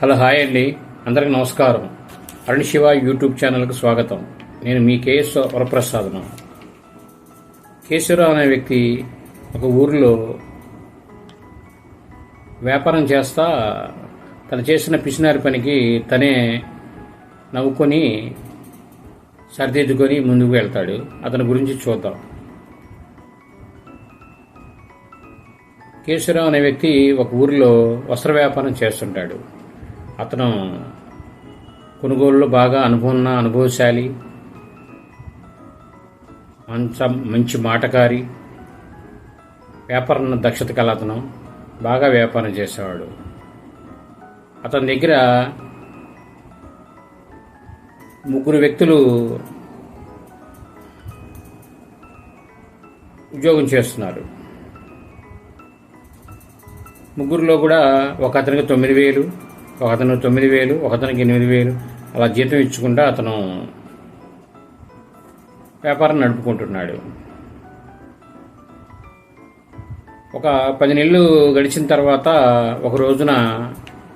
Hello hi అండి, అందరికి నమస్కారం. అరుణ్ శివ యూట్యూబ్ ఛానల్కి స్వాగతం. నేను మీ కేఎస్ వరప్రసాదను. కేశవరావు అనే వ్యక్తి ఒక ఊరిలో వ్యాపారం చేస్తా తను చేసిన పిసినారి పనికి తనే నవ్వుకొని సరిదిద్దుకొని ముందుకు వెళ్తాడు. అతని గురించి చూద్దాం. కేశవరావు అనే వ్యక్తి ఒక ఊరిలో వస్త్ర వ్యాపారం చేస్తుంటాడు. అతను కొనుగోలులో బాగా అనుభవశాలి, మంచి మాటకారి, వ్యాపారం దక్షత కల అతను బాగా వ్యాపారం చేసేవాడు. అతని దగ్గర ముగ్గురు వ్యక్తులు ఉద్యోగం చేస్తున్నారు. ముగ్గురులో కూడా ఒక అతనికి 9,000, ఒక అతను 9,000, ఒక అతనికి 8,000 అలా జీతం ఇచ్చుకుంటా అతను వ్యాపారం నడుపుకుంటున్నాడు. ఒక 10 నెలలు గడిచిన తర్వాత ఒక రోజున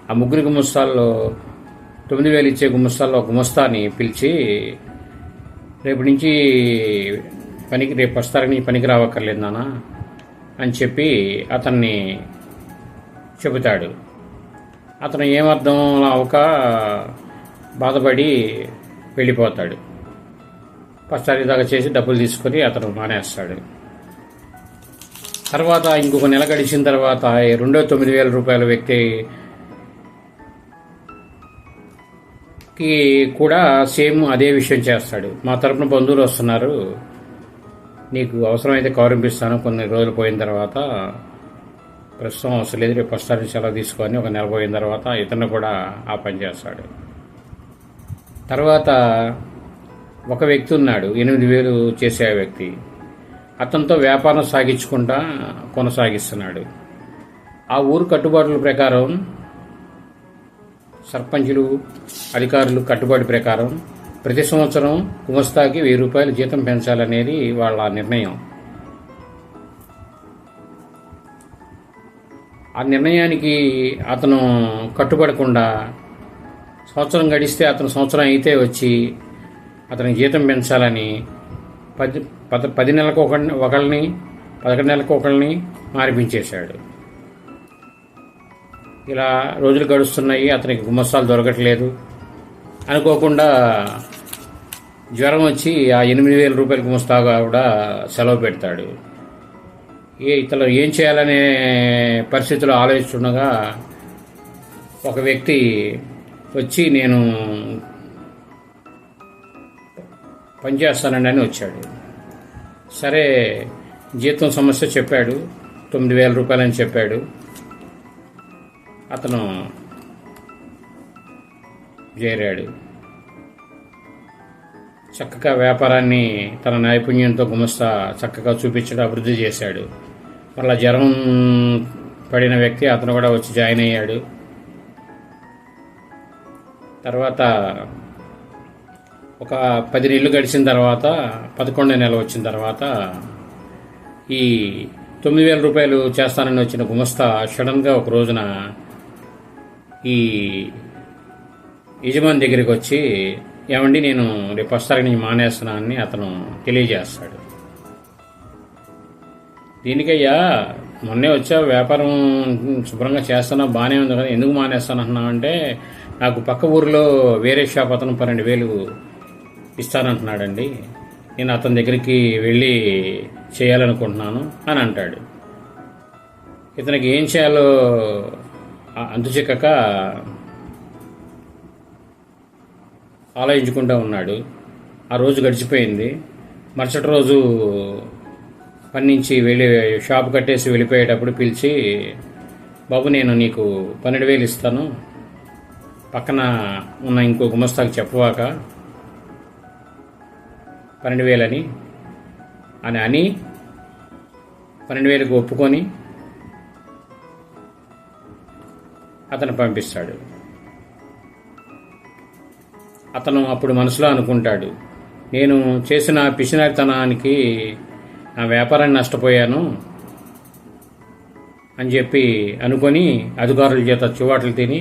ఆ ముగ్గురి గుమస్తాల్లో 9,000 ఇచ్చే గుమస్తాల్లో ఒక గుమస్తాని పిలిచి, రేపు నుంచి రేపు వస్తారని పనికి రావక్కర్లేదు నాన్న అని చెప్పి అతన్ని చెబుతాడు. అతను ఏమర్థం అవ్వక బాధపడి వెళ్ళిపోతాడు. పస్తారి దాకా చేసి డబ్బులు తీసుకొని అతను మానేస్తాడు. తర్వాత ఇంకొక నెల గడిచిన తర్వాత రెండో 9,000 రూపాయల వ్యక్తికి కూడా సేమ్ అదే విషయం చేస్తాడు. మా తరపున బంధువులు వస్తున్నారు, నీకు అవసరమైతే కౌరింపిస్తాను కొన్ని రోజులు పోయిన తర్వాత, ప్రస్తుతం అవసరం లేదు, రేపు వస్తారని సెలవు తీసుకొని ఒక నెల పోయిన తర్వాత ఇతను కూడా ఆ పని చేస్తాడు. తర్వాత ఒక వ్యక్తి ఉన్నాడు, 8,000 చేసే వ్యక్తి. అతనితో వ్యాపారం సాగించుకుంటా కొనసాగిస్తున్నాడు. ఆ ఊరు కట్టుబాట్ల ప్రకారం సర్పంచులు, అధికారులు కట్టుబాటు ప్రకారం ప్రతి సంవత్సరం గుమస్తాకి 1,000 రూపాయలు జీతం పెంచాలనేది వాళ్ళ నిర్ణయం. ఆ నిర్ణయానికి అతను కట్టుబడకుండా సంవత్సరం గడిస్తే అతను సంవత్సరం అయితే వచ్చి అతనికి జీతం పెంచాలని 10 నెలలకు ఒకళ్ళని 11 నెలలకు ఒకళ్ళని మారిపించేశాడు. ఇలా రోజులు గడుస్తున్నాయి, అతనికి గుమస్తాలు దొరకట్లేదు. అనుకోకుండా జ్వరం వచ్చి ఆ 8,000 రూపాయల గుమస్తాగా కూడా సెలవు పెడతాడు. ఇతను ఏం చేయాలనే పరిస్థితుల్లో ఆలోచిస్తుండగా ఒక వ్యక్తి వచ్చి, నేను పనిచేస్తానండి అని వచ్చాడు. సరే, జీతం సమస్య చెప్పాడు, 9,000 రూపాయలని చెప్పాడు. అతను చేరాడు. చక్కగా వ్యాపారాన్ని తన నైపుణ్యంతో గుమస్తా చక్కగా చూపించడం, అభివృద్ధి చేశాడు. మళ్ళా జ్వరం పడిన వ్యక్తి అతను కూడా వచ్చి జాయిన్ అయ్యాడు. తర్వాత ఒక 10 నెలలు గడిచిన తర్వాత 11వ నెల వచ్చిన తర్వాత ఈ 9,000 రూపాయలు చేస్తానని వచ్చిన గుమస్తా సడన్గా ఒక రోజున ఈ యజమాని దగ్గరికి వచ్చి, ఏమండి నేను రేపు వస్తారని మానేస్తున్నానని అతను తెలియజేస్తాడు. దీనికయ్యా మొన్నే వచ్చా, వ్యాపారం శుభ్రంగా చేస్తున్నా, బాగానే ఉంది కదా, ఎందుకు మానేస్తానంటున్నావు అంటే, నాకు పక్క ఊరిలో వేరే షాప్ అతను 12,000 ఇస్తానంటున్నాడండి, నేను అతని దగ్గరికి వెళ్ళి చేయాలనుకుంటున్నాను అని అంటాడు. ఇతనికి ఏం చేయాలో అంతుచిక్కక ఆలోచించుకుంటూ ఉన్నాడు. ఆ రోజు గడిచిపోయింది. మరుసటి రోజు పని నుంచి షాప్ కట్టేసి వెళ్ళిపోయేటప్పుడు పిలిచి, బాబు నేను నీకు 12,000 ఇస్తాను, పక్కన ఉన్న ఇంకో గుమస్తాకి చెప్పవాక 12,000 అని 12,000కి ఒప్పుకొని అతను పంపిస్తాడు. అతను అప్పుడు మనసులో అనుకుంటాడు, నేను చేసిన పిసినారితనానికి నా వ్యాపారాన్ని నష్టపోయాను అని చెప్పి అనుకొని అధికారుల చేత చివాట్లు తిని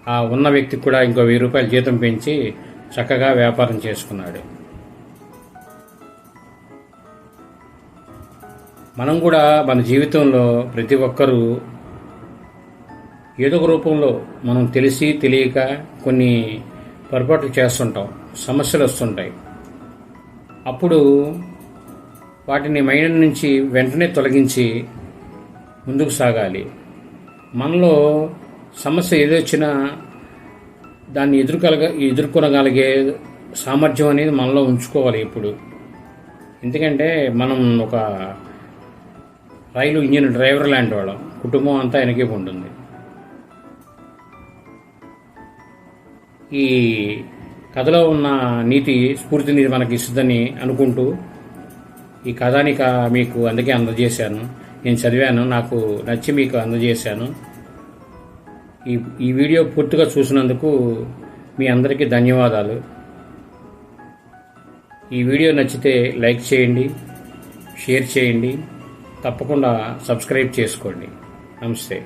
ఆ ఉన్న వ్యక్తికి కూడా ఇంకో 1000 రూపాయలు జీతం పెంచి చక్కగా వ్యాపారం చేసుకున్నాడు. మనం కూడా మన జీవితంలో ప్రతి ఒక్కరూ ఏదో ఒక రూపంలో మనం తెలిసి తెలియక కొన్ని పొరపాట్లు చేస్తుంటాం, సమస్యలు వస్తుంటాయి. అప్పుడు వాటిని మైండ్ నుంచి వెంటనే తొలగించి ముందుకు సాగాలి. మనలో సమస్య ఏదొచ్చినా దాన్ని ఎదుర్కొనగలిగే సామర్థ్యం అనేది మనలో ఉంచుకోవాలి ఇప్పుడు. ఎందుకంటే మనం ఒక రైలు ఇంజిన్ డ్రైవర్ లాంటి వాళ్ళం, కుటుంబం అంతా వెనకే ఉంటుంది. ఈ కథలో ఉన్న నీతి స్ఫూర్తిని మనకి ఇస్తుందని అనుకుంటూ ఈ కథానిక మీకు అందుకే అందజేశాను. నేను చదివాను, నాకు నచ్చి మీకు అందజేశాను. ఈ వీడియో పూర్తిగా చూసినందుకు మీ అందరికీ ధన్యవాదాలు. ఈ వీడియో నచ్చితే లైక్ చేయండి, షేర్ చేయండి, తప్పకుండా సబ్స్క్రైబ్ చేసుకోండి. నమస్తే.